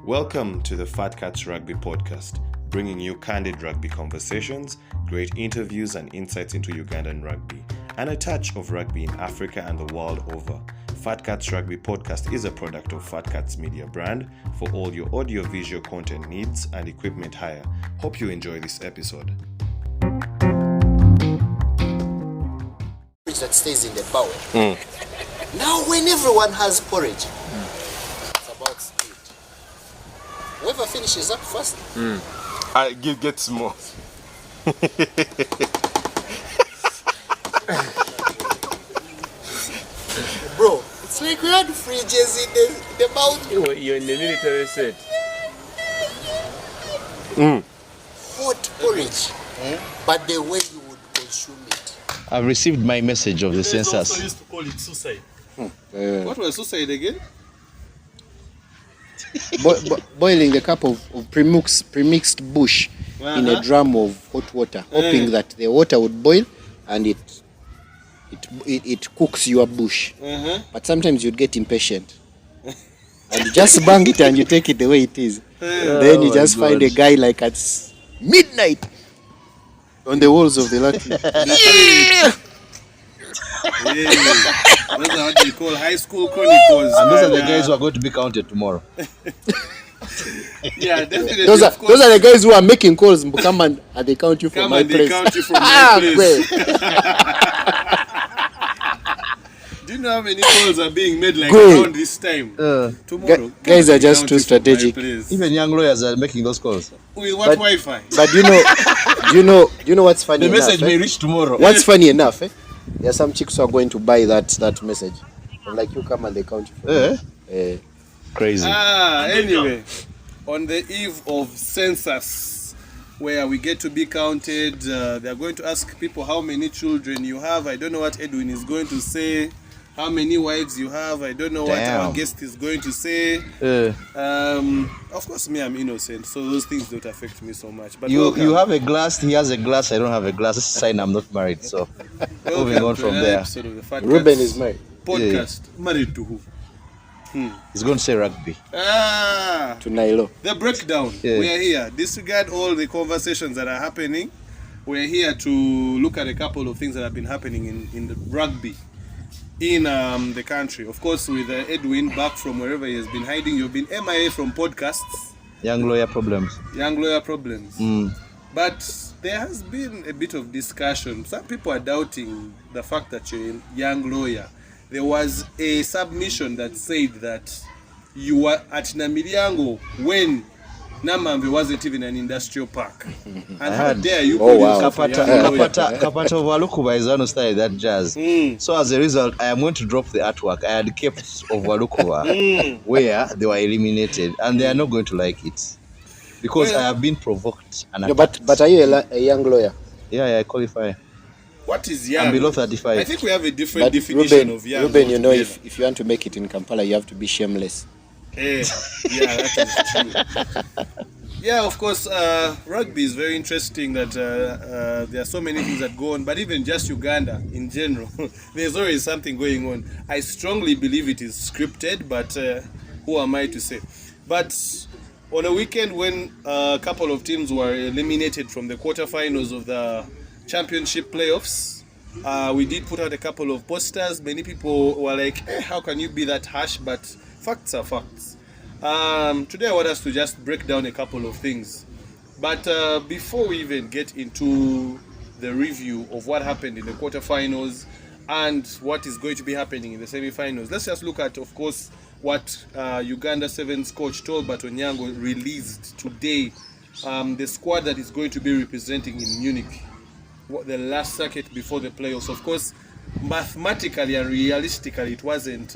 Welcome to the Fat Cats Rugby Podcast, bringing you candid rugby conversations, great interviews and insights into Ugandan rugby, and a touch of rugby in Africa and the world over. Fat Cats Rugby Podcast is a product of Fat Cats Media brand for all your audio-visual content needs and equipment hire. Hope you enjoy this episode. That stays in the bowl. Now when everyone has porridge, it's about speed. Whoever finishes up first, Gets more. bro, it's like we had fridges in the mouth. You're in the military set. Hot porridge, but the way you would consume it. I've received my message of the Also census. used to call it suicide. What was suicide again? Boiling a cup of premixed bush in a drum of hot water, hoping that the water would boil and it cooks your bush. But sometimes you'd get impatient and you just bang it and you take it the way it is. Then you just find a guy like at midnight on the walls of the latrine. Those are what they call high school chronicles. And those are the guys who are going to be counted tomorrow. Yeah, definitely. Those are the guys who are making calls. Come and they count you from Come my and they place. count you from my place. Do you know how many calls are being made like around this time? Tomorrow. Guys are just too strategic. Even young lawyers are making those calls. With what Wi-Fi? But do you know what's funny The enough? message may reach tomorrow. What's funny enough? There are some chicks who are going to buy that message. And like you come and they count you. Crazy. Anyway, on the eve of census, where we get to be counted, they are going to ask people how many children you have. I don't know what Edwin is going to say. How many wives you have. I don't know what our guest is going to say. Of course, me, I'm innocent, so those things don't affect me so much. But You have a glass, he has a glass, I don't have a glass. This is a sign I'm not married, so moving on from there. Ruben is married. Podcast. Married to who? He's going to say rugby. To Nailo. The breakdown. Yeah. We are here. Disregard all the conversations that are happening. We're here to look at a couple of things that have been happening in the rugby in the country. Of course, with Edwin back from wherever he has been hiding. You've been MIA from podcasts. Young lawyer problems. Young lawyer problems. But there has been a bit of discussion. Some people are doubting the fact that you're a young lawyer. There was a submission that said that you were at Namilyango when Namambe wasn't even an industrial park. And how dare you call yourself a young lawyer? Kapata of Walukuba is one started that jazz. So as a result, I am going to drop the artwork I had kept of Walukuba where they were eliminated, and they are not going to like it because I have been provoked. And But are you a young lawyer? Yeah, I qualify. What is young? I'm below 35. I think we have a different But definition of young. Ruben, you know, altogether. if you want to make it in Kampala, you have to be shameless. Yeah, that is true. Yeah, of course, rugby is very interesting that there are so many things that go on, but even just Uganda in general, there's always something going on. I strongly believe it is scripted, but who am I to say? But on a weekend when a couple of teams were eliminated from the quarterfinals of the championship playoffs, we did put out a couple of posters. Many people were like, how can you be that harsh? But facts are facts. Today I want us to just break down a couple of things. But before we even get into the review of what happened in the quarterfinals and what is going to be happening in the semi-finals, let's just look at, of course, what Uganda Sevens coach Tolbert Onyango released today. The squad that is going to be representing in Munich, the last circuit before the playoffs. Of course, mathematically and realistically, it wasn't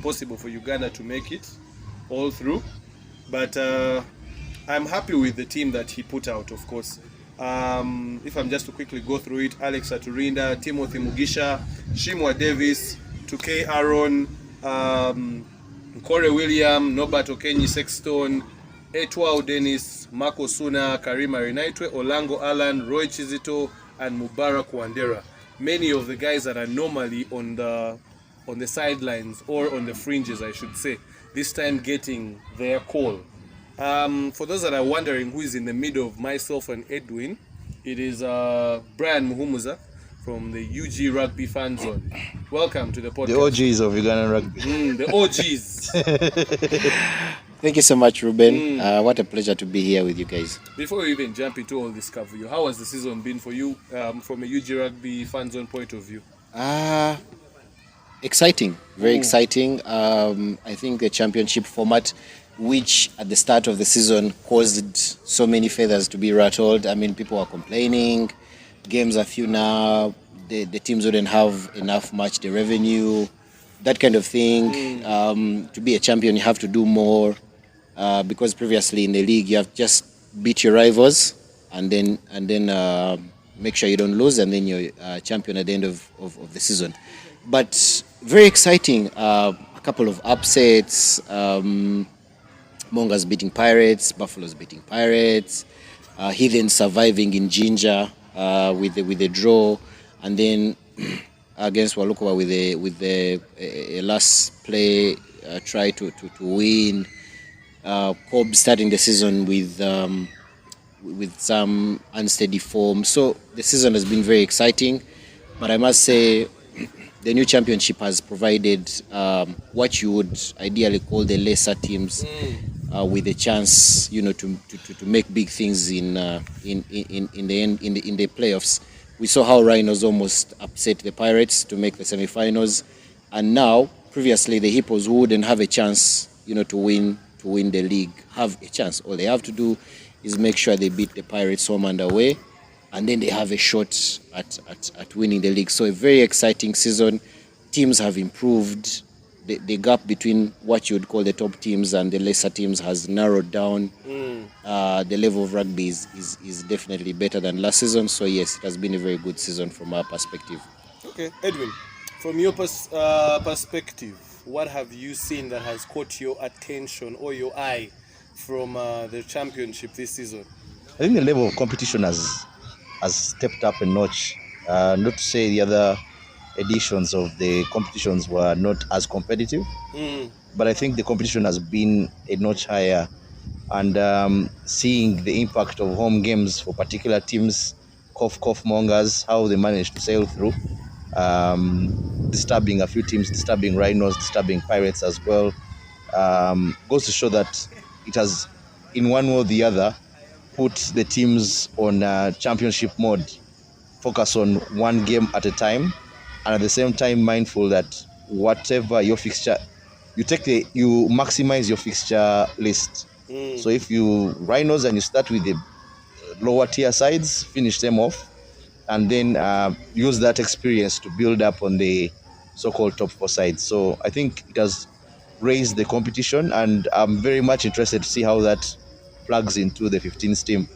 possible for Uganda to make it all through, but I'm happy with the team that he put out. Of course, if I'm just to quickly go through it: Alex Aturinda, Timothy Mugisha, Shimwa Davis, Tukey Aaron, Corey William, Norbert Okenyi Sexton, Etwao Dennis, Marco Suna, Karima Renaitwe, Olango Alan, Roy Chizito, and Mubarak Wandera. Many of the guys that are normally on the sidelines or on the fringes, I should say, this time getting their call. For those that are wondering who is in the middle of myself and Edwin, it is Brian Muhumuza from the Ug Rugby Fanzone. Welcome to the podcast. The OGs of Ugandan rugby. The OGs. Thank you so much, Ruben. What a pleasure to be here with you guys. Before we even jump into all this cover, how has the season been for you from a Ug Rugby Fanzone point of view? Exciting, very exciting. I think the championship format, which at the start of the season caused so many feathers to be rattled. I mean, people are complaining. Games are few now. The teams wouldn't have enough match day revenue, that kind of thing. To be a champion, you have to do more because previously in the league you have just beat your rivals and then make sure you don't lose, and then you're champion at the end of the season. But very exciting. A couple of upsets. Mongas beating Pirates, Buffalo's beating Pirates, Heathen surviving in Ginger with the draw, and then against Walukova with the last play try to win. Cobb starting the season with some unsteady form. So the season has been very exciting, but I must say the new championship has provided what you would ideally call the lesser teams with a chance, to make big things in the playoffs. We saw how Rhinos almost upset the Pirates to make the semi-finals, and now previously the Hippos, who wouldn't have a chance, to win the league, have a chance. All they have to do is make sure they beat the Pirates home and away, and then they have a shot at winning the league. So a very exciting season. Teams have improved. The gap between what you would call the top teams and the lesser teams has narrowed down. The level of rugby is definitely better than last season. So yes, it has been a very good season from our perspective. Okay, Edwin, from your perspective, what have you seen that has caught your attention or your eye from the championship this season? I think the level of competition has stepped up a notch. Not to say the other editions of the competitions were not as competitive, but I think the competition has been a notch higher, and seeing the impact of home games for particular teams, Mongas, how they managed to sail through, disturbing a few teams, disturbing Rhinos, disturbing Pirates as well, goes to show that it has, in one way or the other, put the teams on championship mode, focus on one game at a time, and at the same time mindful that whatever your fixture, you maximize your fixture list. So if you Rhinos and you start with the lower tier sides, finish them off, and then use that experience to build up on the so-called top four sides. So I think it has raised the competition, and I'm very much interested to see how that plugs into the 15th team.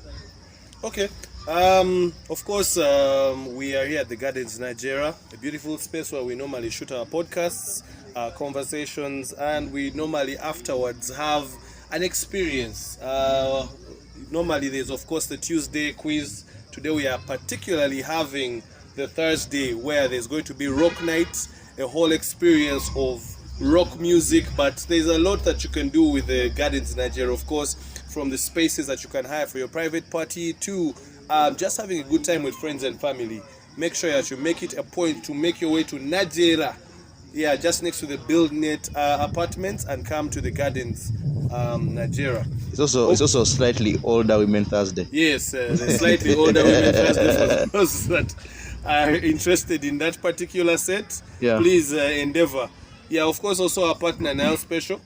Okay. Of course, we are here at the Gardens, Nigeria, a beautiful space where we normally shoot our podcasts, our conversations, and we normally afterwards have an experience. Normally there's, of course, the Tuesday quiz. Today we are particularly having the Thursday, where there's going to be rock night, a whole experience of rock music, but there's a lot that you can do with the Gardens, Nigeria, of course, from the spaces that you can hire for your private party to just having a good time with friends and family. Make sure that you make it a point to make your way to Nigeria, just next to the BuildNet apartments, and come to the Gardens, Nigeria. It's also slightly older women Thursday. Yes, the slightly older women Thursday for those that are interested in that particular set. Please endeavor. Of course, also our partner Now Special.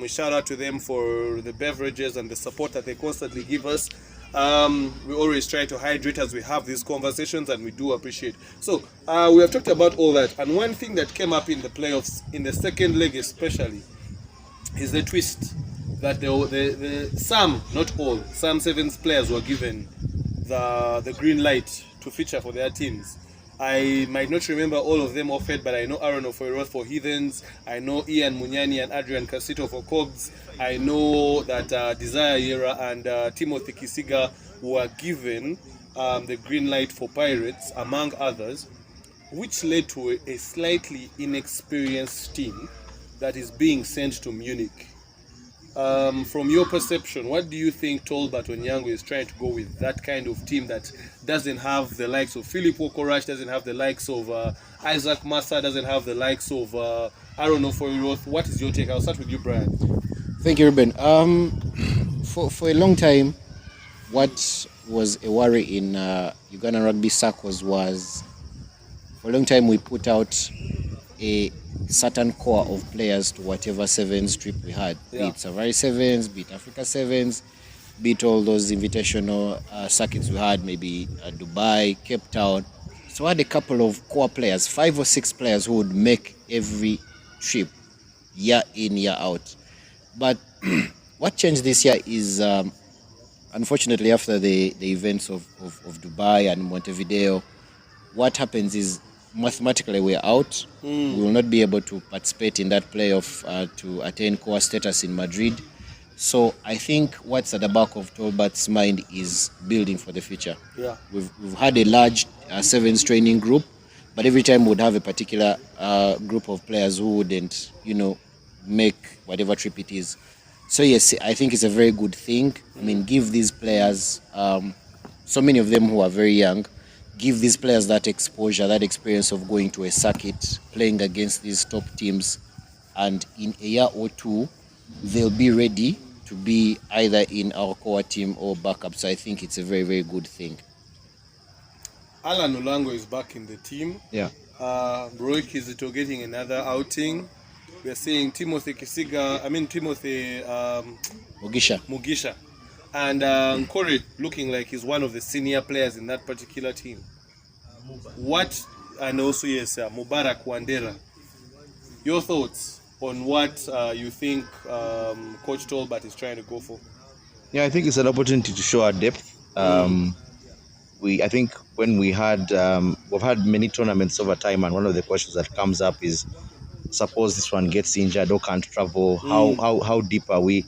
We shout out to them for the beverages and the support that they constantly give us. We always try to hydrate as we have these conversations, and we do appreciate. So we have talked about all that, and one thing that came up in the playoffs, in the second leg especially, is the twist that some, not all, some Sevens players were given the green light to feature for their teams. I might not remember all of them offered, but I know Aaron Ofoiro for Heathens. I know Ian Munyani and Adrian Casito for Cobbs. I know that Desire Yera and Timothy Kisiga were given the green light for Pirates, among others, which led to a slightly inexperienced team that is being sent to Munich. from your perception, what do you think Tolbert Onyango is trying to go with? That kind of team that doesn't have the likes of Philip Okorash, doesn't have the likes of Isaac Massa, doesn't have the likes of Aaron Ofoiroth. What is your take? I'll start with you, Brian. Thank you, Ruben. For a long time, what was a worry in Ugandan rugby circles was, for a long time we put out a certain core of players to whatever sevens trip we had, be it Safari Sevens, be it Africa Sevens, be it all those invitational circuits we had, maybe Dubai, Cape Town. So I had a couple of core players, 5 or 6 players who would make every trip, year in, year out. But what changed this year is, unfortunately, after the events of Dubai and Montevideo, what happens is mathematically we're out. We will not be able to participate in that playoff to attain core status in Madrid. So I think what's at the back of Tolbert's mind is building for the future. Yeah. We've had a large sevens training group, but every time we'd have a particular group of players who wouldn't, make whatever trip it is. So yes, I think it's a very good thing. I mean, give these players, so many of them who are very young, give these players that exposure, that experience of going to a circuit, playing against these top teams, and in a year or two, they'll be ready to be either in our core team or backup. So I think it's a very, very good thing. Alan Olango is back in the team. Yeah. Roy Kizito getting another outing. We're seeing Timothy Mugisha. And Nkore looking like he's one of the senior players in that particular team. And also, yes, Mubarak Wandera. Your thoughts on what you think Coach Tolbert is trying to go for? Yeah, I think it's an opportunity to show our depth. I think when we've had many tournaments over time, and one of the questions that comes up is, suppose this one gets injured or can't travel, how deep are we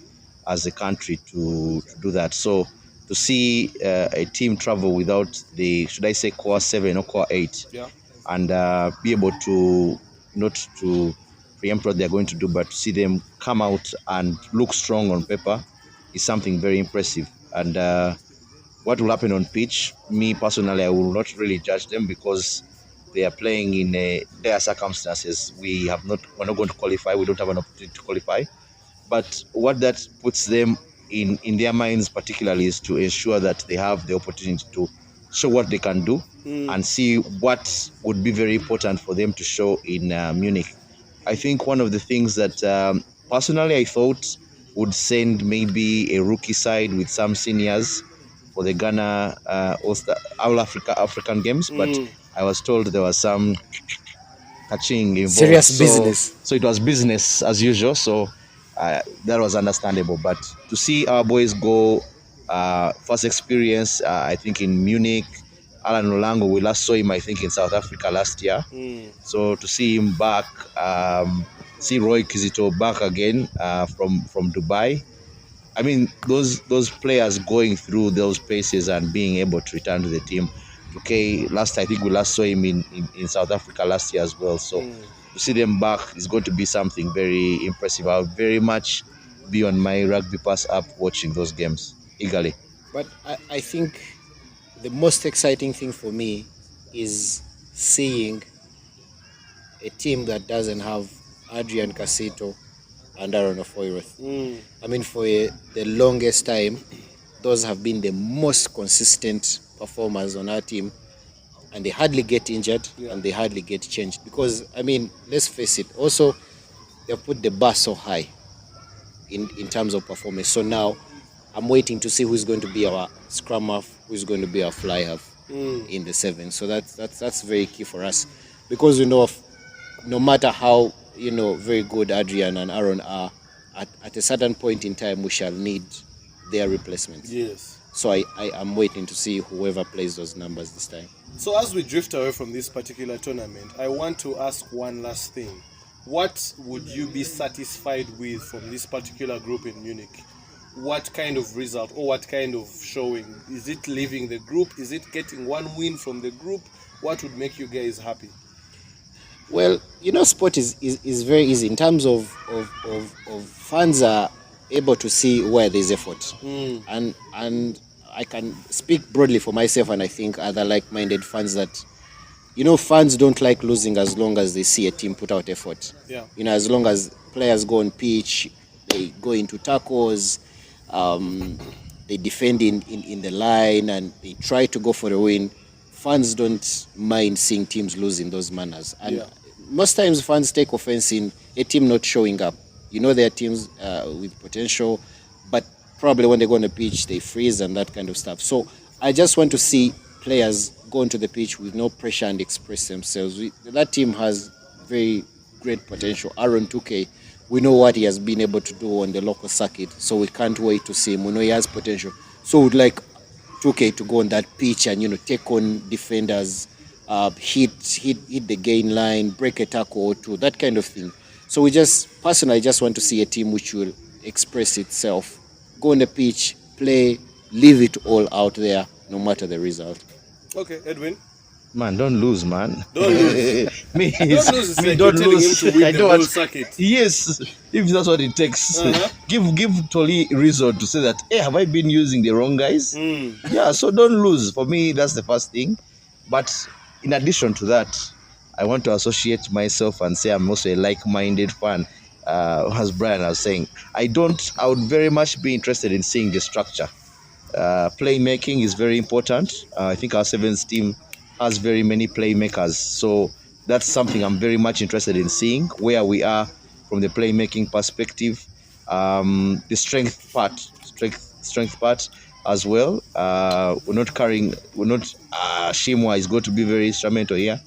as a country to do that? So to see a team travel without the, should I say, core 7 or core 8, and be able to, not to preempt what they're going to do, but to see them come out and look strong on paper is something very impressive. And what will happen on pitch, me personally, I will not really judge them because they are playing in their circumstances. We're not going to qualify. We don't have an opportunity to qualify. But what that puts them in their minds particularly is to ensure that they have the opportunity to show what they can do and see what would be very important for them to show in Munich. I think one of the things that personally I thought would send maybe a rookie side with some seniors for the Ghana All African Games, but I was told there was some catching involved. Serious business. So it was business as usual. So that was understandable. But to see our boys go, first experience, I think in Munich, Alan Olango, we last saw him, I think, in South Africa last year. So to see him back, see Roy Kizito back again from Dubai. I mean, those players going through those paces and being able to return to the team. Okay, I think we last saw him in South Africa last year as well. So to see them back is going to be something very impressive. I'll very much be on my Rugby Pass app watching those games eagerly. But I think the most exciting thing for me is seeing a team that doesn't have Adrian Casito and Aaron Ofoiroth. I mean, for the longest time, those have been the most consistent performers on our team, and they hardly get injured and they hardly get changed. Because, I mean, let's face it, also, they've put the bar so high in terms of performance. So now, I'm waiting to see who's going to be our scrum half, who's going to be our fly half in the 7. So that's very key for us, because we know no matter how very good Adrian and Aaron are, at a certain point in time we shall need their replacements. Yes. So I am waiting to see whoever plays those numbers this time. So as we drift away from this particular tournament, I want to ask one last thing. What would you be satisfied with from this particular group in Munich? What kind of result or what kind of showing? Is it leaving the group? Is it getting one win from the group? What would make you guys happy? Well, sport is very easy in terms of fans are able to see where there's effort. And I can speak broadly for myself, and I think other like-minded fans, that fans don't like losing as long as they see a team put out effort. Yeah. As long as players go on pitch, they go into tackles, they defend in the line, and they try to go for a win. Fans don't mind seeing teams lose in those manners. And most times fans take offense in a team not showing up. There are teams with potential, but probably when they go on the pitch, they freeze and that kind of stuff. So I just want to see players go onto the pitch with no pressure and express themselves. That team has very great potential. Aaron 2K, we know what he has been able to do on the local circuit, so we can't wait to see him. We know he has potential. So we'd like 2K to go on that pitch and take on defenders, hit the gain line, break a tackle or two, that kind of thing. So I just want to see a team which will express itself, go on the pitch, play, leave it all out there, no matter the result. Okay, Edwin. Man, don't lose, man. Don't lose. Don't lose. Don't lose. Him to win the whole circuit. Yes, if that's what it takes. Give Toli reason to say that, hey, have I been using the wrong guys? Yeah, so don't lose. For me, that's the first thing. But in addition to that, I want to associate myself and say I'm also a like-minded fan. As Brian was saying, I would very much be interested in seeing the structure. Playmaking is very important. I think our sevens team has very many playmakers, so that's something I'm very much interested in seeing, where we are from the playmaking perspective. The strength part as well. Shimwa is going to be very instrumental here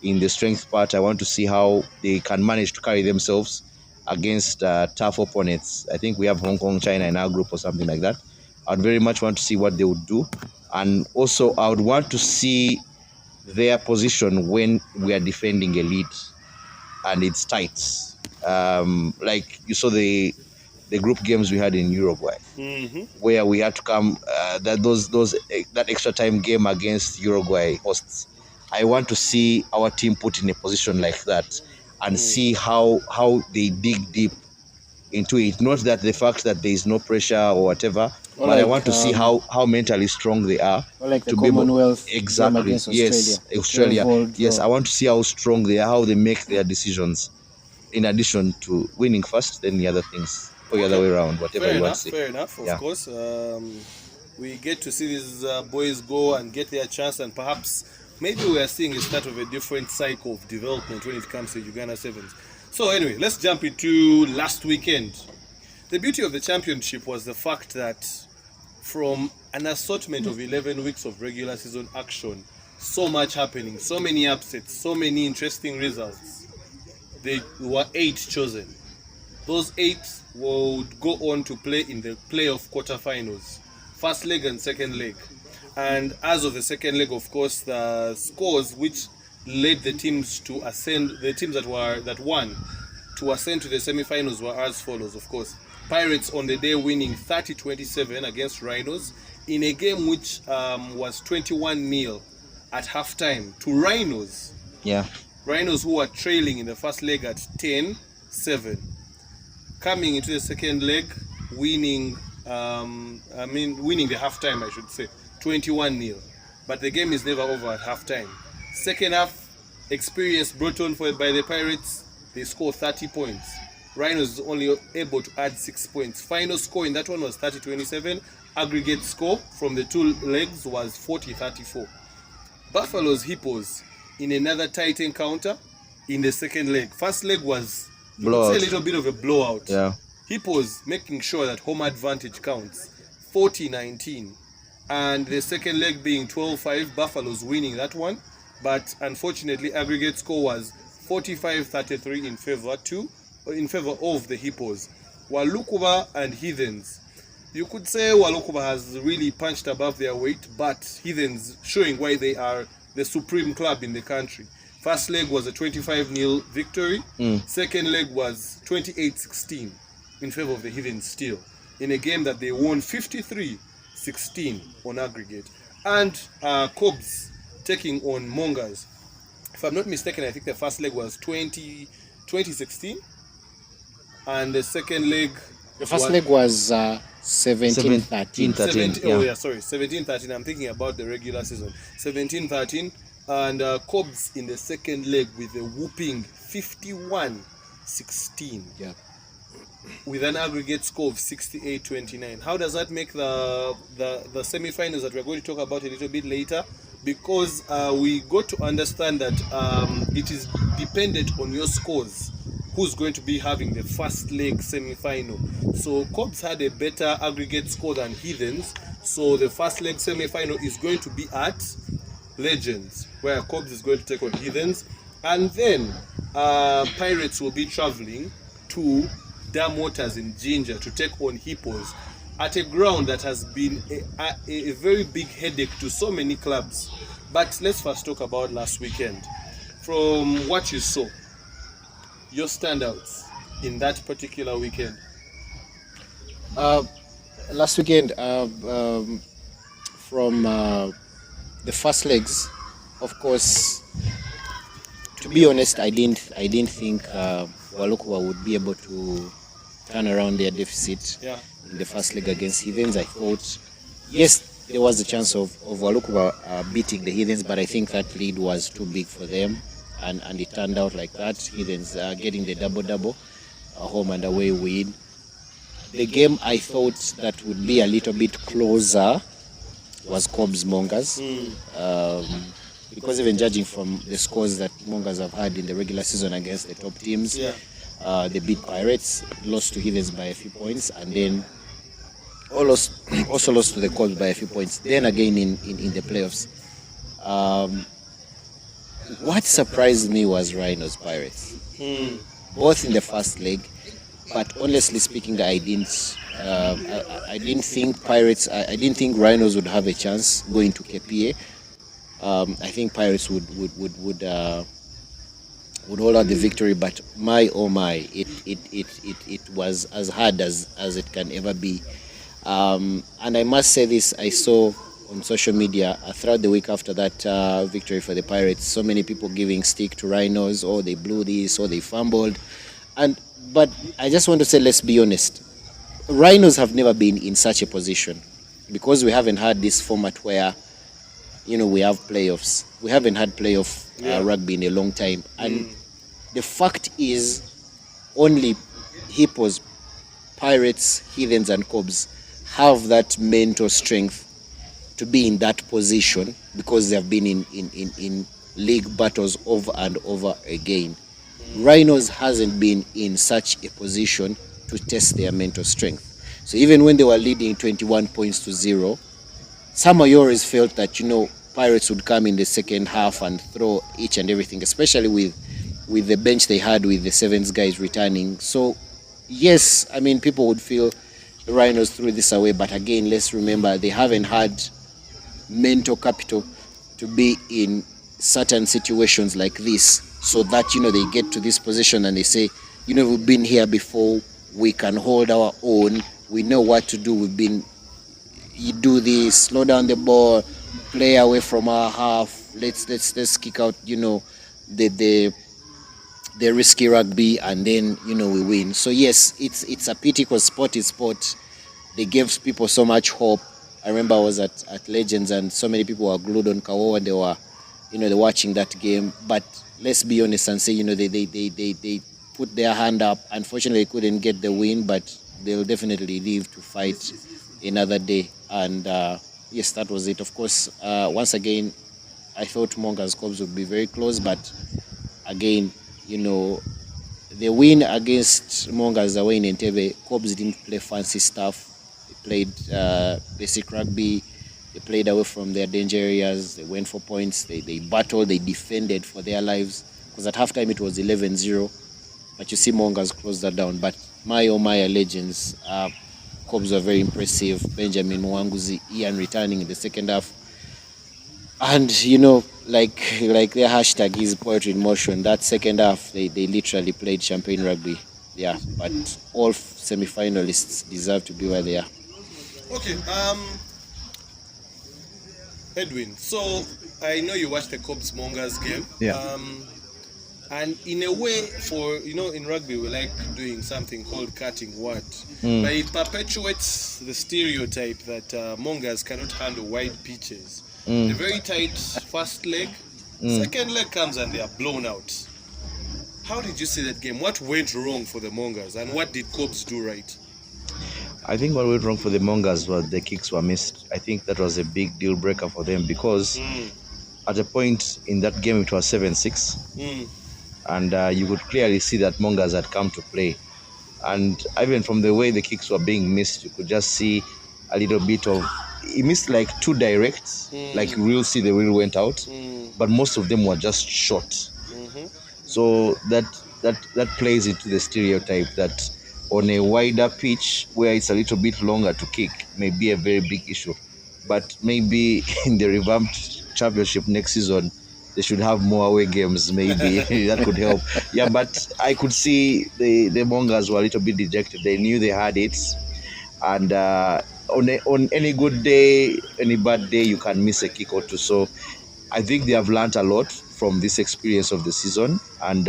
in the strength part. I want to see how they can manage to carry themselves against tough opponents. I think we have Hong Kong, China in our group or something like that. I'd very much want to see what they would do, and also I would want to see their position when we are defending a lead and it's tight. Like you saw the group games we had in Uruguay, where we had to come that extra time game against Uruguay hosts. I want to see our team put in a position like that and see how they dig deep into it. Not that the fact that there is no pressure or whatever, but I want to see how mentally strong they are. Or like the Commonwealth exactly. Against Australia. Yes, I want to see how strong they are, how they make their decisions. In addition to winning first, then the other things, or the other way around, whatever you want to say. Fair enough. Of course, we get to see these boys go and get their chance, and perhaps maybe we are seeing a start of a different cycle of development when it comes to Uganda Sevens. So anyway, let's jump into last weekend. The beauty of the championship was the fact that from an assortment of 11 weeks of regular season action, so much happening, so many upsets, so many interesting results, there were 8 chosen. Those 8 would go on to play in the playoff quarterfinals, first leg and second leg. And as of the second leg, of course, the scores which led the teams to ascend, the teams that won to ascend to the semi-finals were as follows, of course. Pirates on the day winning 30-27 against Rhinos in a game which was 21-0 at halftime to Rhinos. Yeah. Rhinos who were trailing in the first leg at 10-7. Coming into the second leg, winning the halftime, I should say, 21-0. But the game is never over at halftime. Second half, experience brought on by the Pirates, they score 30 points. Rhinos only able to add 6 points. Final score in that one was 30-27. Aggregate score from the 2 legs was 40-34. Buffalo's Hippos in another tight encounter in the second leg. First leg was a little bit of a blowout. Yeah. Hippos making sure that home advantage counts. 40-19. And the second leg being 12-5, Buffalo's winning that one. But unfortunately, aggregate score was 45-33 in favor of the Hippos. Walukuba and Heathens. You could say Walukuba has really punched above their weight, but Heathens showing why they are the supreme club in the country. First leg was a 25-0 victory. Second leg was 28-16 in favor of the Heathens still, in a game that they won 53-16 on aggregate. And Cobs taking on Mongers. If I'm not mistaken, I think the first leg was 2016, and the second leg The first leg was 17-13. 17-13. Oh Yeah. yeah, sorry, 17-13. I'm thinking about the regular season. 17-13, and Cobs in the second leg with a whooping 51-16. Yeah. With an aggregate score of 68-29. How does that make the semi-finals that we're going to talk about a little bit later? Because we got to understand that it is dependent on your scores who's going to be having the first leg semi-final. So Cobs had a better aggregate score than Heathens, so the first leg semi-final is going to be at Legends, where Cobs is going to take on Heathens, and then Pirates will be traveling to Dam Waters in Ginger to take on Hippos at a ground that has been a very big headache to so many clubs. But let's first talk about last weekend. From what you saw, your standouts in that particular weekend. Last weekend, from the first legs, of course, to be honest, I didn't think Walukwa would be able to turn around their deficit in the first leg against Heathens. I thought, yes, there was a chance of Walukwa beating the Heathens, but I think that lead was too big for them, and it turned out like that. Heathens getting the double, home and away win. The game I thought that would be a little bit closer was Cobs Mongers. Because even judging from the scores that Mongers have had in the regular season against the top teams, they beat Pirates, lost to Heathens by a few points, and then also lost to the Cobs by a few points. Then again in the playoffs. What surprised me was Rhinos Pirates, both in the first leg. But honestly speaking, I didn't think Pirates. I didn't think Rhinos would have a chance going to KPA. I think Pirates would hold out the victory, but my oh my, it was as hard as it can ever be. And I must say this, I saw on social media throughout the week after that victory for the Pirates, so many people giving stick to Rhinos, or they blew this, or they fumbled, but I just want to say, let's be honest, Rhinos have never been in such a position, because we haven't had this format where we have playoffs. We haven't had playoff rugby in a long time. And the fact is, only Hippos, Pirates, Heathens, and Cobs have that mental strength to be in that position, because they have been in league battles over and over again. Rhinos hasn't been in such a position to test their mental strength. So even when they were leading 21-0, some of yours felt that, Pirates would come in the second half and throw each and everything, especially with the bench they had with the sevens guys returning. So, yes, I mean, people would feel the Rhinos threw this away, but again, let's remember, they haven't had mental capital to be in certain situations like this, so that, they get to this position and they say, we've been here before, we can hold our own, we know what to do, you do this, slow down the ball, play away from our half, let's kick out the risky rugby, and then we win. So yes, it's a pity, because sport is sport. They gave people so much hope. I remember I was at Legends, and so many people were glued on Kawo, and they were they're watching that game. But let's be honest and say, they put their hand up. Unfortunately, they couldn't get the win, but they'll definitely live to fight another day. And yes, that was it. Of course, once again, I thought Mongers Cobs would be very close, but again, the win against Mongers away in Entebbe, Cobs didn't play fancy stuff. They played basic rugby. They played away from their danger areas. They went for points. They battled. They defended for their lives. Because at halftime it was 11-0. But you see Mongers closed that down. But my legends, Cobs were very impressive. Benjamin Mwanguzi, Ian returning in the second half. And, like their hashtag is poetry in motion. That second half, they literally played champagne rugby. Yeah, but all semi-finalists deserve to be where they are. Okay, Edwin, so I know you watched the Cobs Mongers game. Yeah. And in a way, in rugby, we like doing something called cutting word. But it perpetuates the stereotype that Mongers cannot handle wide pitches. The very tight first leg, second leg comes and they are blown out. How did you see that game? What went wrong for the Mongers and what did Cobs do right? I think what went wrong for the Mongers was the kicks were missed. I think that was a big deal breaker for them because at a point in that game it was 7-6. And you could clearly see that Mongers had come to play. And even from the way the kicks were being missed, you could just see a little bit of... He missed like 2 directs, like you will see the wheel went out, but most of them were just short. So that plays into the stereotype that on a wider pitch where it's a little bit longer to kick may be a very big issue. But maybe in the revamped championship next season, they should have more away games, maybe. That could help. Yeah, but I could see the Mongers were a little bit dejected. They knew they had it. And on any good day, any bad day, you can miss a kick or two. So I think they have learned a lot from this experience of the season. And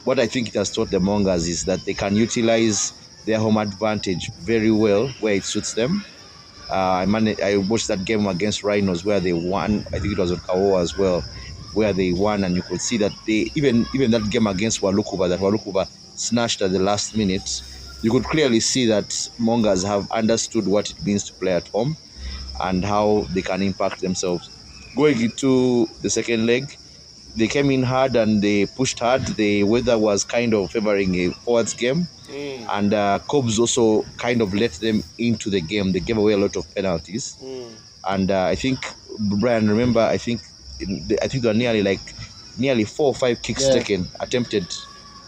what I think it has taught the Mongers is that they can utilize their home advantage very well where it suits them. I watched that game against Rhinos where they won. I think it was on Kawoa as well, where they won, and you could see that they even that game against Walukuba snatched at the last minute. You could clearly see that Mongers have understood what it means to play at home and how they can impact themselves. Going into the second leg, they came in hard and they pushed hard. The weather was kind of favoring a forwards game. And Cobs also kind of let them into the game. They gave away a lot of penalties. And I think, Brian, remember, I think there were nearly 4 or 5 kicks attempted,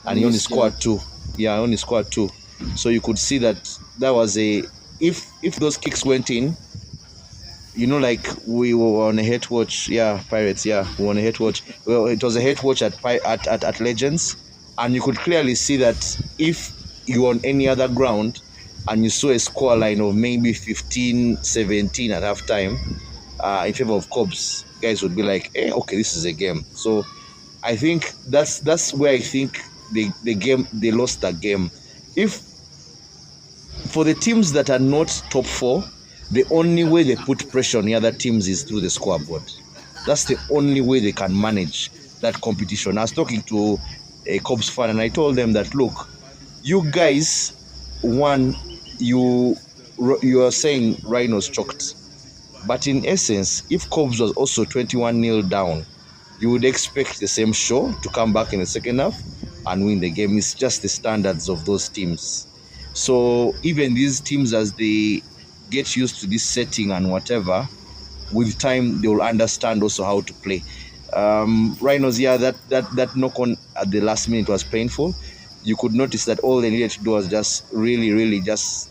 and he only scored 2. Yeah, only scored 2. So you could see that was if those kicks went in, like we were on a hate watch. Pirates. We were on a hate watch. Well, it was a hate watch at Legends, and you could clearly see that if you were on any other ground and you saw a score line of maybe 15-17 at halftime in favor of Cobs, guys would be like, okay, this is a game. So I think that's where I think they lost that game. If for the teams that are not top 4, the only way they put pressure on the other teams is through the scoreboard. That's the only way they can manage that competition. I was talking to a Cobs fan and I told them that, look, you guys won, you are saying Rhinos choked. But in essence, if Cobs was also 21-0 down, you would expect the same show to come back in the second half and win the game. It's just the standards of those teams. So even these teams, as they get used to this setting and whatever, with time they will understand also how to play. Rhinos, that knock on at the last minute was painful. You could notice that all they needed to do was just really just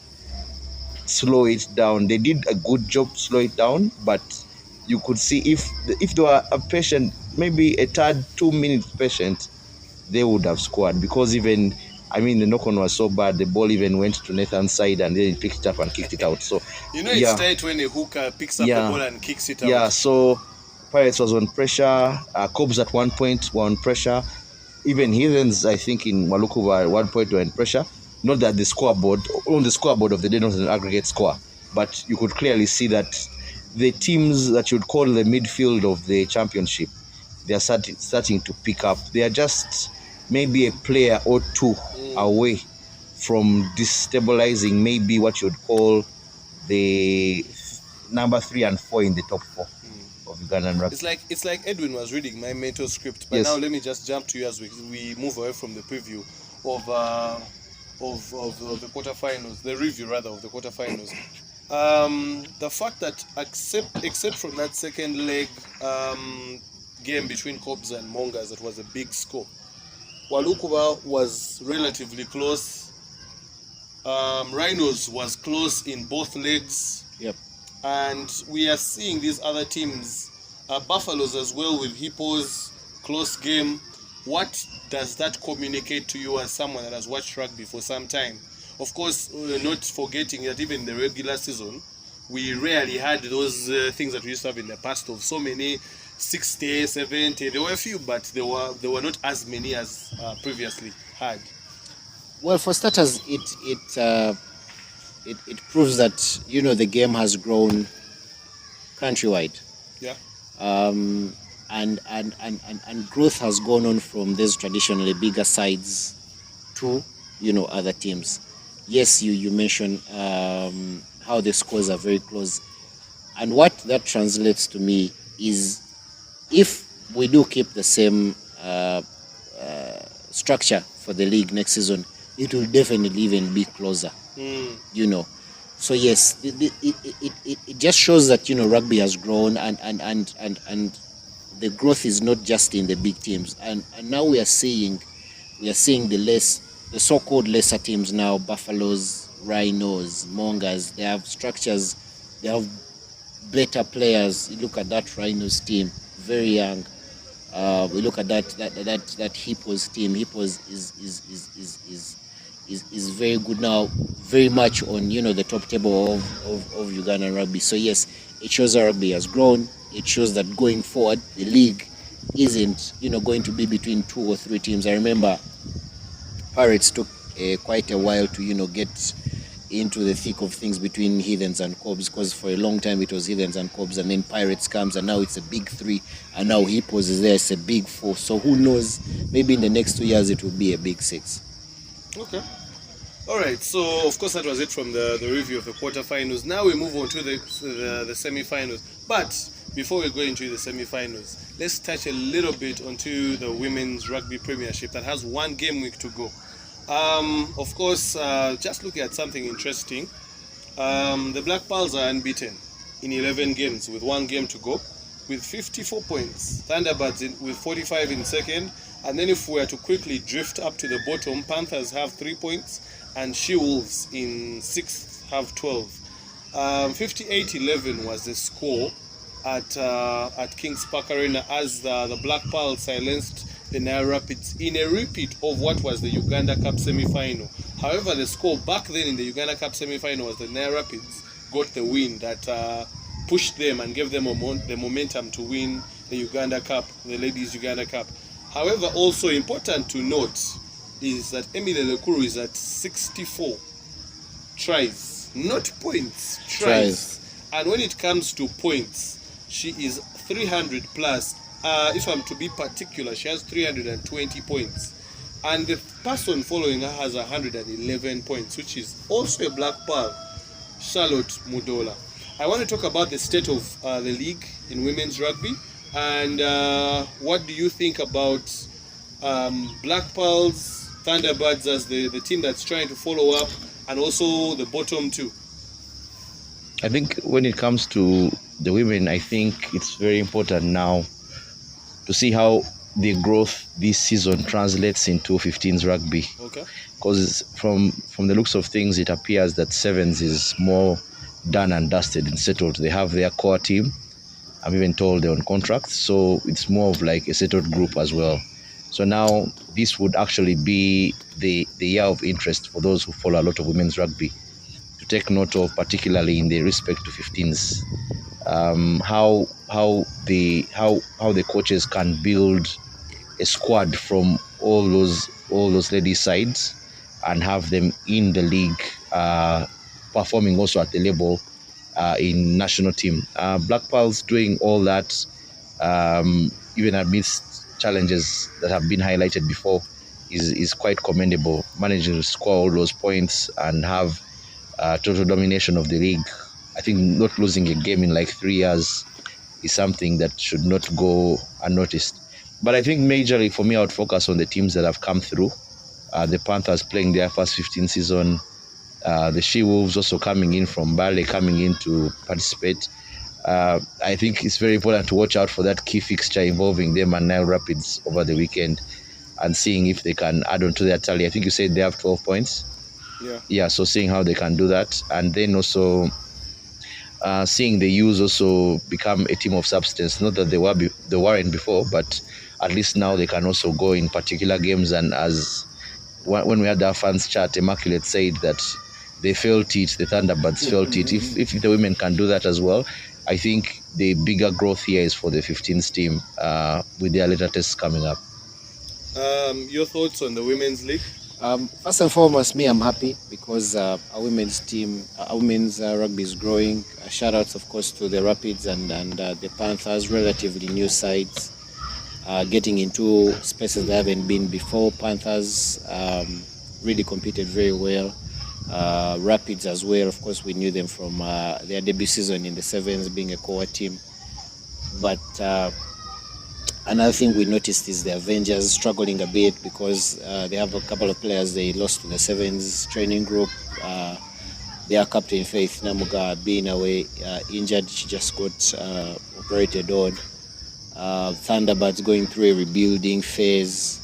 slow it down. They did a good job slow it down, but you could see if they were a patient, maybe a third 2 minutes patient, they would have scored, because even the knock-on was so bad, the ball even went to Nathan's side and then he picked it up and kicked it out. So it's tight when a hooker picks up the ball and kicks it out. Yeah, so Pirates was on pressure. Cobs at one point were on pressure. Even Heathens, I think, in Walukuba at one point were in pressure. Not that on the scoreboard of the day, not an aggregate score, but you could clearly see that the teams that you'd call the midfield of the championship, they are starting to pick up. They are just maybe a player or 2 away from destabilizing maybe what you'd call the number 3 and 4 in the top 4 of Ugandan rugby. It's like Edwin was reading my mentor script, but now let me just jump to you as we move away from the preview of the quarterfinals, the review rather of the quarterfinals. The fact that except from that second leg game between Cobs and Mongers, that was a big score. Walukuba was relatively close. Rhinos was close in both legs. Yep. And we are seeing these other teams, Buffaloes as well with Hippos, close game. What does that communicate to you as someone that has watched rugby for some time? Of course, not forgetting that even in the regular season, we rarely had those things that we used to have in the past of so many 60, 70. There were a few, but there were not as many as previously had. Well, for starters, it proves that the game has grown countrywide. Yeah. And growth has gone on from these traditionally bigger sides to other teams. Yes, you mentioned how the scores are very close, and what that translates to me is if we do keep the same structure for the league next season, it will definitely even be closer. So yes, it just shows that rugby has grown, and the growth is not just in the big teams, and now we are seeing the so-called lesser teams now, Buffaloes, Rhinos, Mongas. They have structures, they have better players. You look at that Rhinos team, very young. We look at that Hippos team. Hippos is very good now, very much on the top table of Ugandan rugby. So yes, it shows that rugby has grown. It shows that going forward, the league isn't going to be between 2 or 3 teams. I remember Pirates took quite a while to get into the thick of things between Heathens and Cobs, because for a long time it was Heathens and Cobs, and then Pirates comes, and now it's a big 3, and now Hippos is there, it's a big 4. So who knows, maybe in the next 2 years it will be a big 6. Okay. All right, so of course that was it from the review of the quarterfinals. Now we move on to the semi-finals. But before we go into the semi-finals, let's touch a little bit onto the Women's Rugby Premiership that has 1 game week to go. Of course, just looking at something interesting, the Black Pearls are unbeaten in 11 games with 1 game to go, with 54 points. Thunderbirds with 45 in second. And then if we were to quickly drift up to the bottom, Panthers have 3 points, and She-Wolves in 6th have 12. 58-11 was the score at Kings Park Arena as the Black Pearl silenced the Nile Rapids in a repeat of what was the Uganda Cup semi-final. However, the score back then in the Uganda Cup semi-final was the Nile Rapids got the win that pushed them and gave them the momentum to win the Uganda Cup, the Ladies Uganda Cup. However, also important to note is that Emily Lekuru is at 64 tries, not points, tries. And when it comes to points, she is 300 plus. If I'm to be particular, she has 320 points. And the person following her has 111 points, which is also a Black Pearl, Charlotte Mudola. I want to talk about the state of the league in women's rugby. And what do you think about Black Pearls, Thunderbirds as the team that's trying to follow up, and also the bottom 2? I think when it comes to the women, I think it's very important now to see how the growth this season translates into 15s rugby. Okay. Because from the looks of things, it appears that 7s is more done and dusted and settled. They have their core team. I'm even told they're on contracts, so it's more of like a settled group as well. So now this would actually be the year of interest for those who follow a lot of women's rugby to take note of, particularly in the respect to 15s, how the coaches can build a squad from all those ladies sides and have them in the league, performing also at the level in national team. Black Pearls doing all that, even amidst challenges that have been highlighted before, is quite commendable. Managing to score all those points and have total domination of the league. I think not losing a game in like 3 years is something that should not go unnoticed. But I think majorly for me, I would focus on the teams that have come through. The Panthers playing their first 15 season. The She-Wolves also coming in from Bale, coming in to participate. I think it's very important to watch out for that key fixture involving them and Nile Rapids over the weekend and seeing if they can add on to their tally. I think you said they have 12 points. Yeah, so seeing how they can do that. And then also seeing the U's also become a team of substance. Not that they weren't before, but at least now they can also go in particular games. And as when we had our fans chat, Immaculate said that they felt it. The Thunderbirds felt it. If the women can do that as well, I think the bigger growth here is for the 15s team with their later tests coming up. Your thoughts on the women's league? First and foremost, I'm happy because our women's team, our women's rugby is growing. Shout outs, of course, to the Rapids and the Panthers, relatively new sides, getting into spaces they haven't been before. Panthers really competed very well. Rapids as well, of course, we knew them from their debut season in the Sevens, being a core team. But another thing we noticed is the Avengers struggling a bit because they have a couple of players they lost to the Sevens training group. Their captain Faith Namuga being away injured, she just got operated on. Thunderbirds going through a rebuilding phase,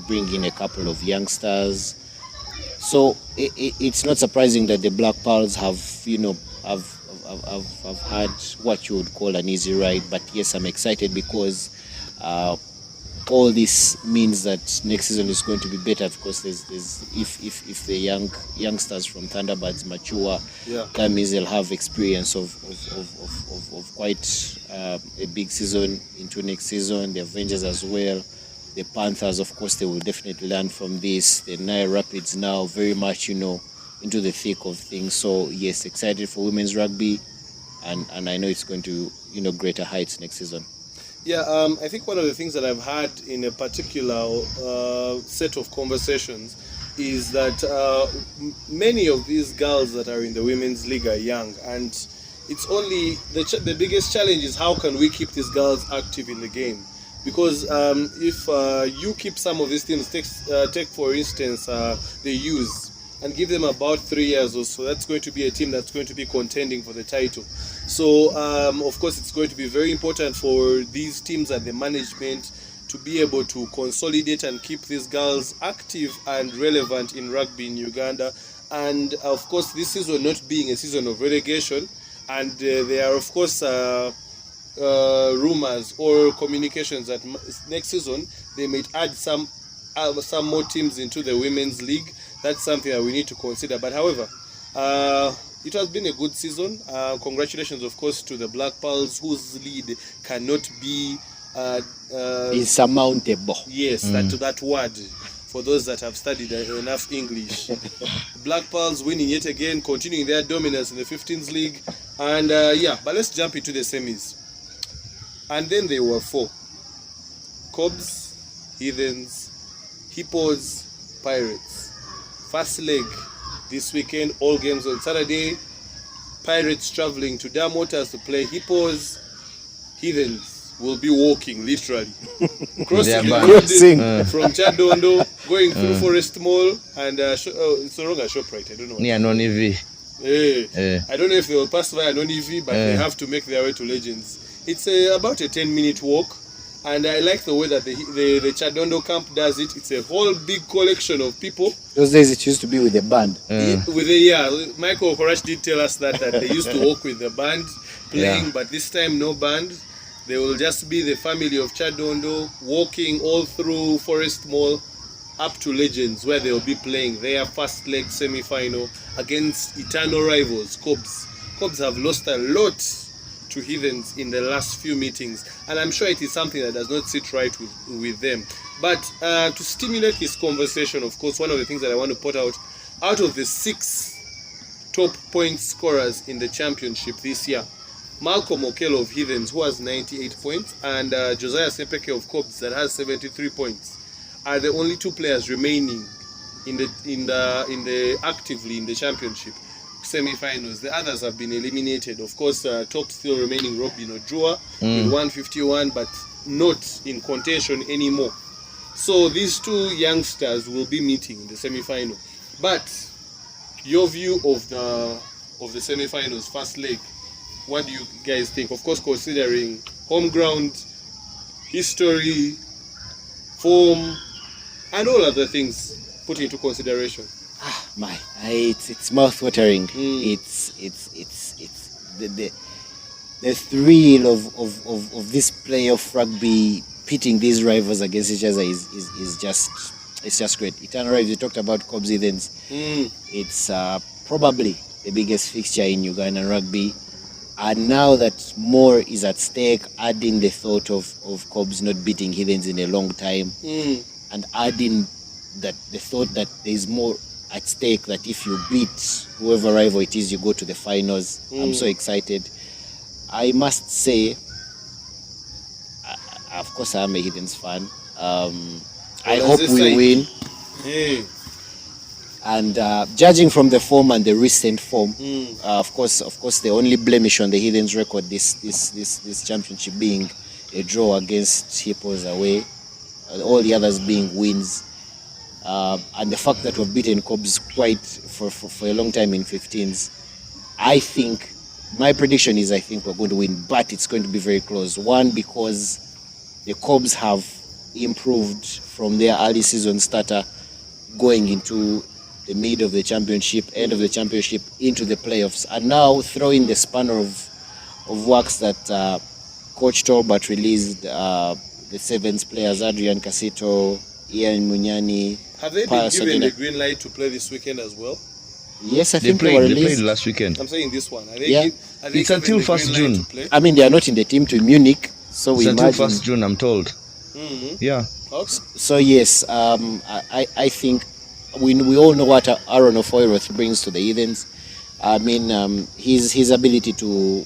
bringing a couple of youngsters. So it's not surprising that the Black Pearls have had what you would call an easy ride. But yes, I'm excited because all this means that next season is going to be better. Of course, there's if the youngsters from Thunderbirds mature, that means they'll have experience of quite a big season into next season. The Avengers as well. The Panthers, of course, they will definitely learn from this. The Nile Rapids now very much, into the thick of things. So yes, excited for women's rugby, and I know it's going to, greater heights next season. Yeah, I think one of the things that I've had in a particular set of conversations is that many of these girls that are in the women's league are young, and it's only the biggest challenge is how can we keep these girls active in the game. Because if you keep some of these teams, take for instance the youths, and give them about 3 years or so, that's going to be a team that's going to be contending for the title. So of course it's going to be very important for these teams and the management to be able to consolidate and keep these girls active and relevant in rugby in Uganda. And of course this season not being a season of relegation, and there are of course rumors or communications that next season they might add some more teams into the women's league. That's something that we need to consider. But however, it has been a good season. Congratulations, of course, to the Black Pearls, whose lead cannot be insurmountable. Yes, that word. For those that have studied enough English. Black Pearls winning yet again, continuing their dominance in the 15th league. And but let's jump into the semis. And then there were 4. Cobs, Heathens, Hippos, Pirates. First leg this weekend, all games on Saturday. Pirates traveling to Dam Waters to play Hippos. Heathens will be walking, literally. Crossing from Chadondo, going through Forest Mall, and it's no longer ShopRite, I don't know. Near Nonivi. I don't know if they will pass by Nonivi, but they have to make their way to Legends. It's about a 10-minute walk, and I like the way that the Chadondo camp does it. It's a whole big collection of people. Those days it used to be with a band. Michael Korash did tell us that they used to walk with the band playing, but this time no band. They will just be the family of Chadondo walking all through Forest Mall up to Legends, where they will be playing their first leg semi-final against eternal rivals, Cobs. Cobs have lost a lot to Heathens in the last few meetings, and I'm sure it is something that does not sit right with them. But to stimulate this conversation, of course, one of the things that I want to put out of the 6 top point scorers in the championship this year, Malcolm Okello of Heathens, who has 98 points, and Josiah Sepeke of Cobs, that has 73 points, are the only 2 players remaining actively in the championship semi-finals. The others have been eliminated. Of course, top still remaining Robin Ojua with 151, but not in contention anymore. So these 2 youngsters will be meeting in the semi-final. But your view of the semi-finals first leg, what do you guys think? Of course, considering home ground, history, form, and all other things put into consideration. It's mouth-watering. It's the thrill of this playoff rugby, pitting these rivals against each other is just great. Eternal Rivals, you talked about Cobs Heathens. It's probably the biggest fixture in Ugandan rugby. And now that more is at stake, adding the thought of Cobs not beating Heathens in a long time, and adding that the thought that there's more at stake, that if you beat whoever rival it is, you go to the finals. I'm so excited. I must say, of course, I'm a Heathens fan. I hope we win. And judging from the form and the recent form, of course, the only blemish on the Heathens record this championship being a draw against Hippos away, all the others being wins, and the fact that we've beaten Cobs quite for a long time in 15s. I think my prediction is I think we're going to win, but it's going to be very close. One, because the Cobs have improved from their early season starter going into the mid of the championship, end of the championship, into the playoffs, and now throwing the spanner of works that Coach Tolbert released, the Sevens players, Adrian Casito, Ian Munyani. Have they been given the green light to play this weekend as well? Yes, I think they were released. They played last weekend. I'm saying this one. It's until 1st June. I mean, they are not in the team to Munich, so we imagine. It's until 1st June, I'm told. Yeah. Okay. So yes, I think we all know what Aaron Ofoiroth brings to the Heathens. I mean, his ability to,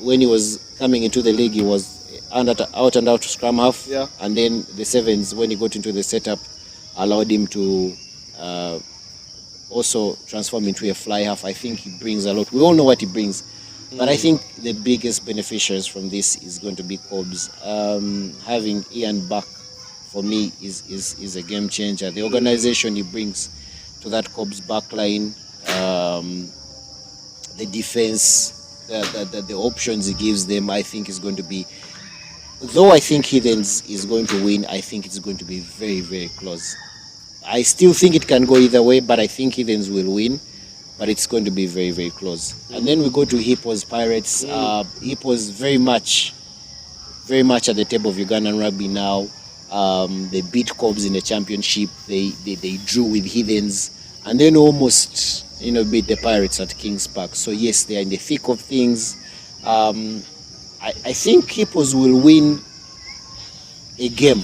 when he was coming into the league, he was out and out scrum half, and then the Sevens, when he got into the setup, allowed him to also transform into a fly half. I think he brings a lot. We all know what he brings, but I think the biggest beneficiaries from this is going to be Cobs. Having Ian back, for me, is a game changer. The organization he brings to that Cobs backline, the defense, the options he gives them, I think is going to be, though I think Heathens is going to win, I think it's going to be very, very close. I still think it can go either way, but I think Heathens will win, but it's going to be very, very close. And then we go to Hippos Pirates. Hippos very much at the table of Ugandan rugby now. They beat Cobs in the championship. They drew with Heathens, and then almost beat the Pirates at Kings Park. So yes, they are in the thick of things. I think Hippos will win a game,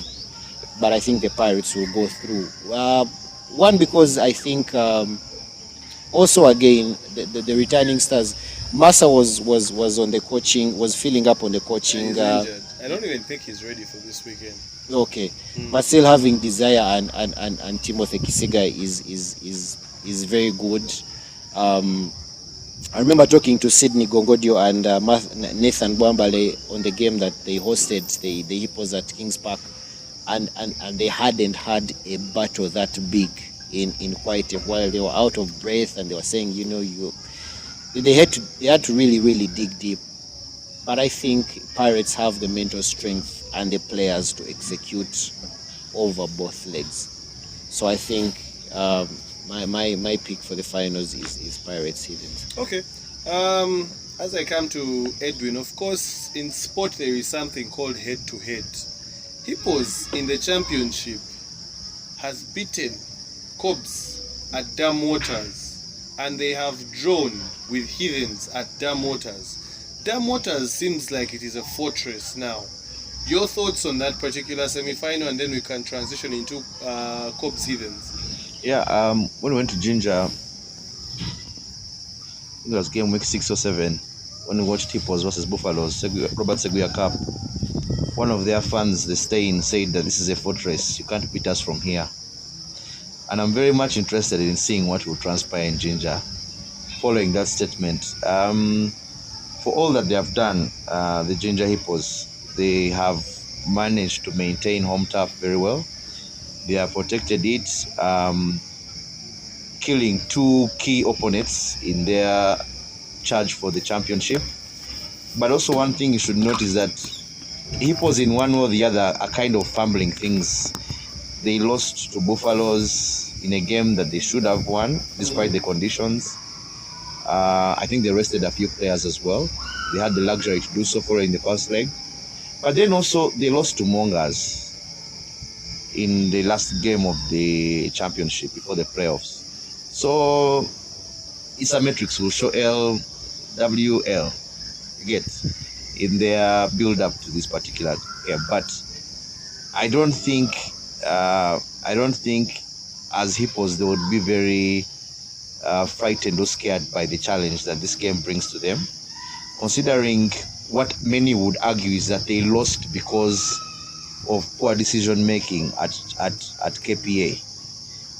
but I think the Pirates will go through. One, because I think also again the returning stars, Massa was on the coaching, was filling up on the coaching. I don't even think he's ready for this weekend. Okay, but still having Desire and Timothy Kisiga is very good. I remember talking to Sydney Gongodio and Nathan Bwambale on the game that they hosted, the Hippos at Kings Park, and they hadn't had a battle that big in quite a while. They were out of breath, and they were saying, they had to really, really dig deep. But I think Pirates have the mental strength and the players to execute over both legs. So I think my pick for the finals is Pirates Heathens. Okay. As I come to Edwin, of course, in sport there is something called head-to-head. Hippos in the championship has beaten Cobs at Dam Waters, and they have drawn with Heathens at Dam Waters. Dam Waters seems like it is a fortress now. Your thoughts on that particular semi-final, and then we can transition into Cobs Heathens. Yeah, when we went to Ginger, it was game week 6 or 7, when we watched Hippos versus Buffaloes, Robert Seguya Cup. One of their fans, the Stain, said that this is a fortress, you can't beat us from here. And I'm very much interested in seeing what will transpire in Ginger following that statement. For all that they have done, the Ginger Hippos, they have managed to maintain home turf very well. They have protected it, killing 2 key opponents in their charge for the championship. But also one thing you should note is that Hippos in one way or the other are kind of fumbling things. They lost to Buffaloes in a game that they should have won despite the conditions. I think they rested a few players as well. They had the luxury to do so following the first leg. But then also they lost to Mongas in the last game of the championship before the playoffs. So isometrics will show L, W, L. You get in their build up to this particular game, but I don't think as hippos they would be very frightened or scared by the challenge that this game brings to them, considering what many would argue is that they lost because of poor decision making at KPA,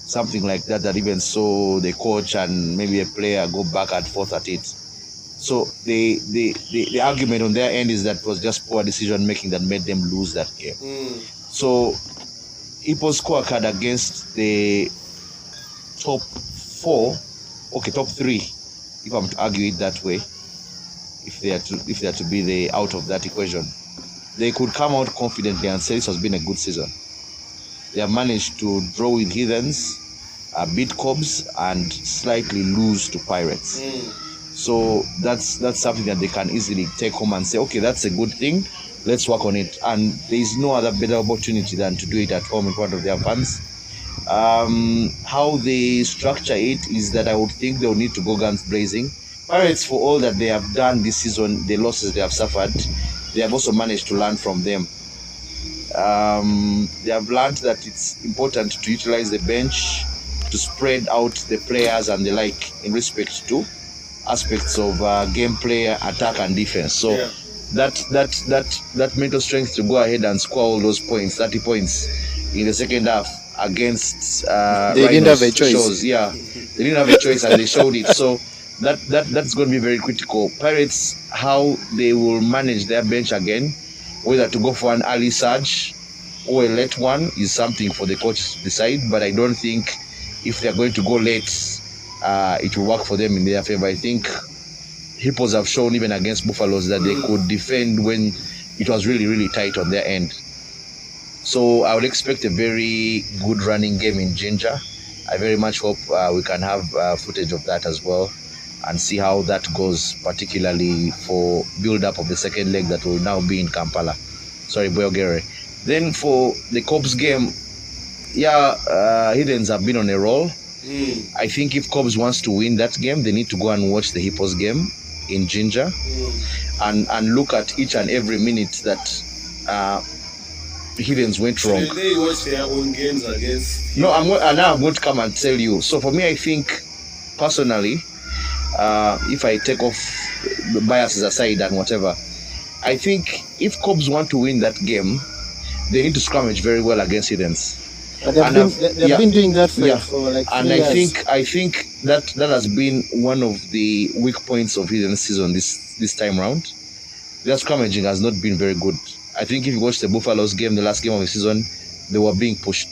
something like that, that even saw the coach and maybe a player go back and forth at it. So the argument on their end is that it was just poor decision making that made them lose that game. So Hippo's scorecard against the top three, if I'm to argue it that way, if they are to be the out of that equation, they could come out confidently and say this has been a good season. They have managed to draw with Heathens, beat Cobs, and slightly lose to Pirates. So that's something that they can easily take home and say, okay, that's a good thing. Let's work on it. And there is no other better opportunity than to do it at home in front of their fans. How they structure it is that I would think they will need to go guns blazing. Pirates, for all that they have done this season, the losses they have suffered, they have also managed to learn from them. They have learned that it's important to utilize the bench to spread out the players and the like in respect to aspects of gameplay, attack, and defense. So that mental strength to go ahead and score all those points, 30 points in the second half against they didn't have a choice. They didn't have a choice and they showed it. So that's going to be very critical. Pirates, how they will manage their bench again, whether to go for an early surge or a late one, is something for the coach to decide. But I don't think if they're going to go late, it will work for them in their favor. I think Hippos have shown even against Buffaloes that they could defend when it was really, really tight on their end. So I would expect a very good running game in Ginger. I very much hope we can have footage of that as well and see how that goes, particularly for build-up of the second leg that will now be in Kampala. Boyogere. Then for the Cobs game, Heathens have been on a roll. I think if Cobs wants to win that game, they need to go and watch the Hippos game in Ginger and look at each and every minute that Heathens went wrong. So they watch their own games against? No, I'm going to come and tell you. So for me, I think personally, if I take off the biases aside and whatever, I think if Cobs want to win that game, they need to scrummage very well against Heathens. But they've been doing that for like 3 years. I think that has been one of the weak points of Heathens season this time round. Their scrummaging has not been very good. I think if you watch the Buffaloes game, the last game of the season, they were being pushed,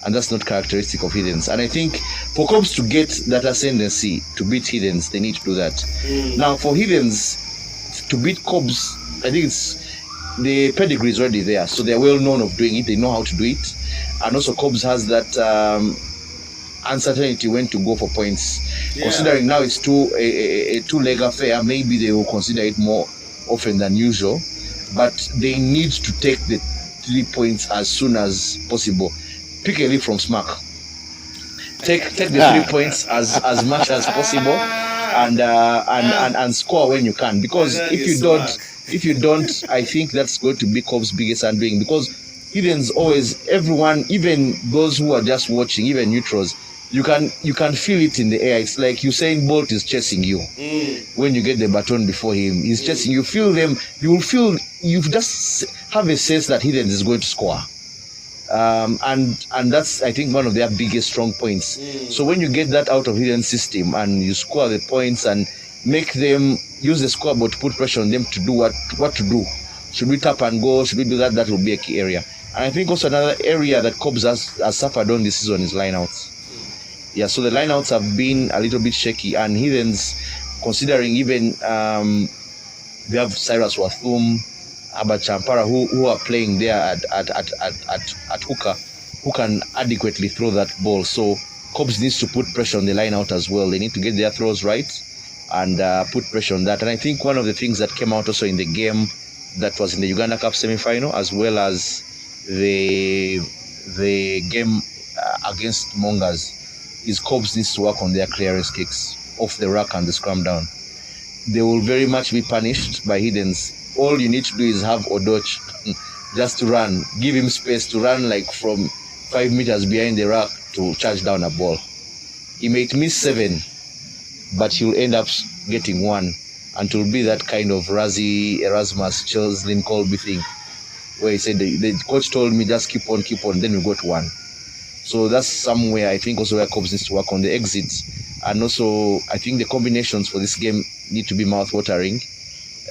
and that's not characteristic of Heathens. And I think for Cobs to get that ascendancy to beat Heathens, they need to do that. Now for Heathens to beat Cobs, I think it's the pedigree is already there, so they're well known of doing it. They know how to do it, and also Cobs has that uncertainty when to go for points. Considering now it's a two-leg affair, maybe they will consider it more often than usual, but they need to take the 3 points as soon as possible. Pick a leaf from Smack. Take the 3 points as much as possible, and score when you can. Because if you don't, I think that's going to be Cobs' biggest undoing. Because Heathens always, everyone, even those who are just watching, even neutrals, you can feel it in the air. It's like Usain Bolt is chasing you. When you get the baton before him, he's chasing you. Feel them. You just have a sense that Heathens is going to score. And that's, I think, one of their biggest strong points. So when you get that out of Heathens system and you score the points and make them use the scoreboard to put pressure on them to do what to do. Should we tap and go? Should we do that? That will be a key area. And I think also another area that Cobs has suffered on this season is lineouts. So the lineouts have been a little bit shaky, and Heathens, considering even they have Cyrus Wathum, Abba Champara, who are playing there at hooker, who can adequately throw that ball. So Cobs needs to put pressure on the lineout as well. They need to get their throws right and put pressure on that. And I think one of the things that came out also in the game that was in the Uganda Cup semi-final, as well as the game against Mongas, is Cobs needs to work on their clearance kicks. off the ruck and the scrum down. They will very much be punished by Hiddens. All you need to do is have Odoch just to run. Give him space to run like from 5 meters behind the ruck to charge down a ball. He might miss 7, but he'll end up getting 1. And it will be that kind of Razzie, Erasmus, Charles, Lynn Colby thing, where he said the coach told me just keep on, then we got 1. So that's somewhere I think also where Cobs needs to work on the exits. And also I think the combinations for this game need to be mouth-watering.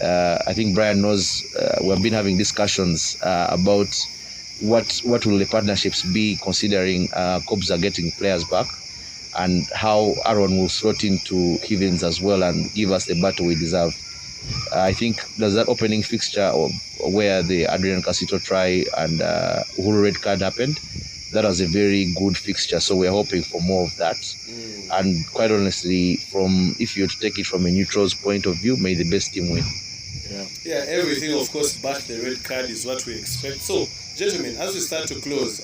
I think Brian knows we've been having discussions about what will the partnerships be, considering Cobs are getting players back, and how Aaron will slot into Hivens as well and give us the battle we deserve. I think there's that opening fixture where the Adrian Casito try and Uhuru red card happened. That was a very good fixture, so we're hoping for more of that. And quite honestly, if you were to take it from a neutral's point of view, may the best team win. Yeah, everything of course but the red card is what we expect. So, gentlemen, as we start to close,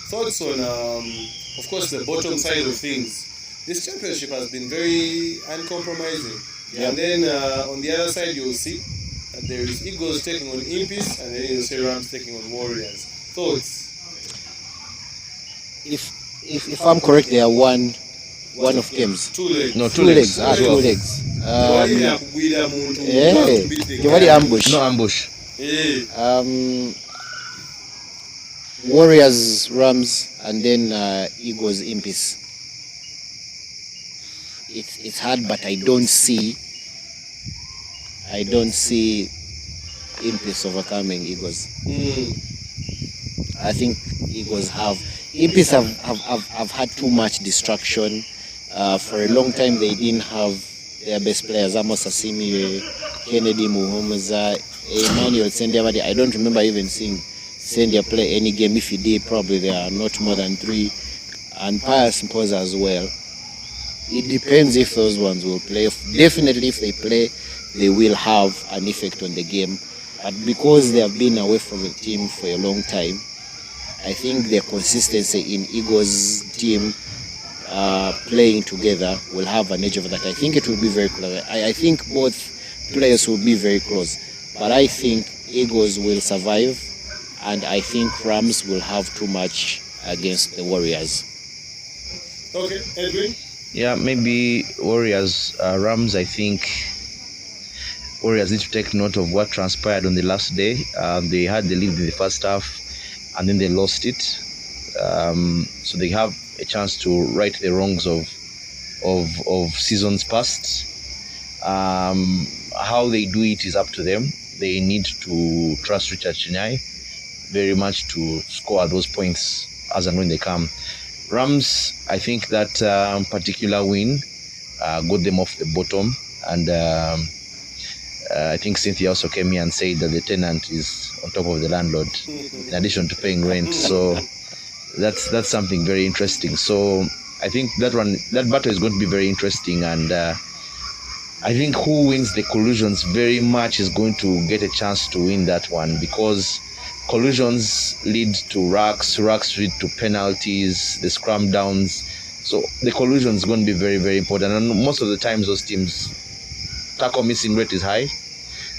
thoughts on, of course, the bottom side of things. This championship has been very uncompromising. Yeah. And then on the other side, you'll see there is Eagles taking on Impis, and then you'll see Rams taking on Warriors. Thoughts? If I'm correct, there are one of games. 2 legs. No, Two legs. 2 legs. Kivali ambush. No ambush. Warriors, Rams, and then Eagles, Impis. It's hard, but I don't see Impis overcoming Eagles. I think Impis have had too much distraction. For a long time, they didn't have their best players. Amos Asimi, Kennedy Muhumuza, Emmanuel Sendia. I don't remember even seeing Sendia play any game. If he did, probably there are not more than 3. And Pius Mpoza as well. It depends if those ones will play. Definitely, if they play, they will have an effect on the game. But because they have been away from the team for a long time, I think their consistency in Eagles' team playing together will have an edge over that. I think it will be very close. I think both players will be very close. But I think Eagles will survive, and I think Rams will have too much against the Warriors. Okay, Edwin? Yeah, maybe Warriors, Rams. I think Warriors need to take note of what transpired on the last day. They had the lead in the first half, and then they lost it. So they have a chance to right the wrongs of seasons past. How they do it is up to them. They need to trust Richard Chinyai very much to score those points as and when they come. Rams, I think that particular win got them off the bottom, and I think Cynthia also came here and said that the tenant is on top of the landlord in addition to paying rent. So that's something very interesting. So I think that battle is going to be very interesting, and I think who wins the collusions very much is going to get a chance to win that one, because collusions lead to rucks lead to penalties, the scrum downs. So the collusion is going to be very, very important, and most of the times those teams tackle missing rate is high.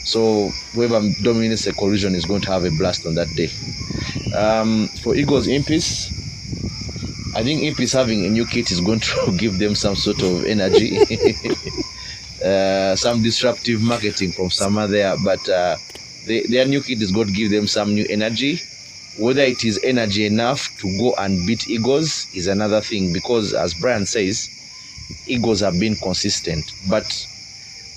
So whoever dominates the collision is going to have a blast on that day. For Eagles Impis, I think Impis having a new kit is going to give them some sort of energy. Some disruptive marketing from somewhere there, but their new kit is going to give them some new energy. Whether it is energy enough to go and beat Eagles is another thing, because as Brian says, Eagles have been consistent. But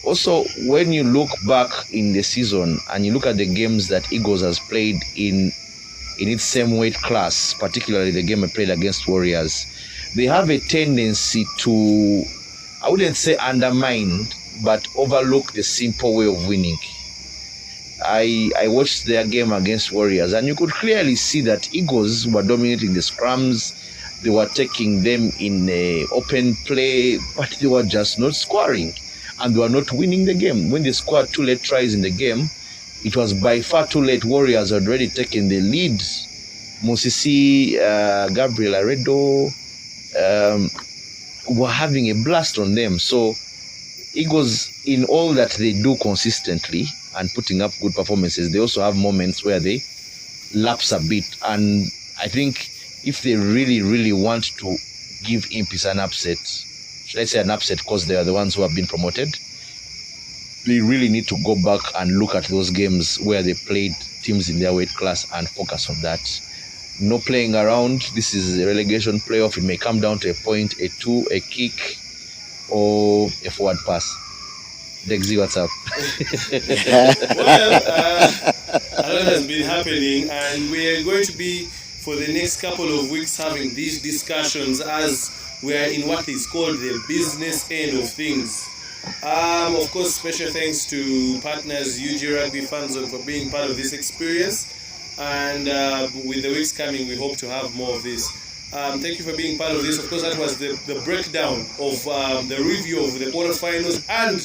also, when you look back in the season and you look at the games that Eagles has played in its same weight class, particularly the game I played against Warriors, they have a tendency to, I wouldn't say undermine, but overlook the simple way of winning. I watched their game against Warriors, and you could clearly see that Eagles were dominating the scrums. They were taking them in open play, but they were just not scoring, and they were not winning the game. When they scored 2 late tries in the game, it was by far too late. Warriors had already taken the lead. Mosisi, Gabriel Aredo, were having a blast on them. So Eagles, in all that they do consistently and putting up good performances, they also have moments where they lapse a bit. And I think if they really, really want to give Impis an upset, should I say an upset because they are the ones who have been promoted, they really need to go back and look at those games where they played teams in their weight class and focus on that. No playing around. This is a relegation playoff. It may come down to a point, a two, a kick, or a forward pass. Dexy, what's up? A lot has been happening, and we are going to be, for the next couple of weeks, having these discussions as we are in what is called the business end of things. Of course, special thanks to partners Ug Rugby Fanzone for being part of this experience, and with the weeks coming, we hope to have more of this. Thank you for being part of this. Of course, that was the breakdown of the review of the quarterfinals and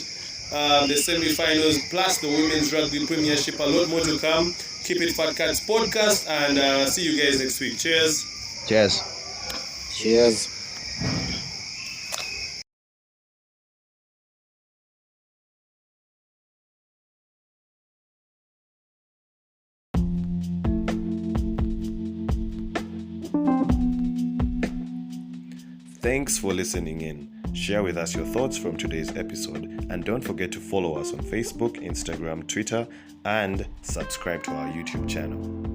the semi-finals, plus the Women's Rugby Premiership. A lot more to come. Keep it Fat Cats Podcast, and see you guys next week. Cheers. Cheers. Cheers. Thanks for listening in. Share with us your thoughts from today's episode, and don't forget to follow us on Facebook, Instagram, Twitter, and subscribe to our YouTube channel.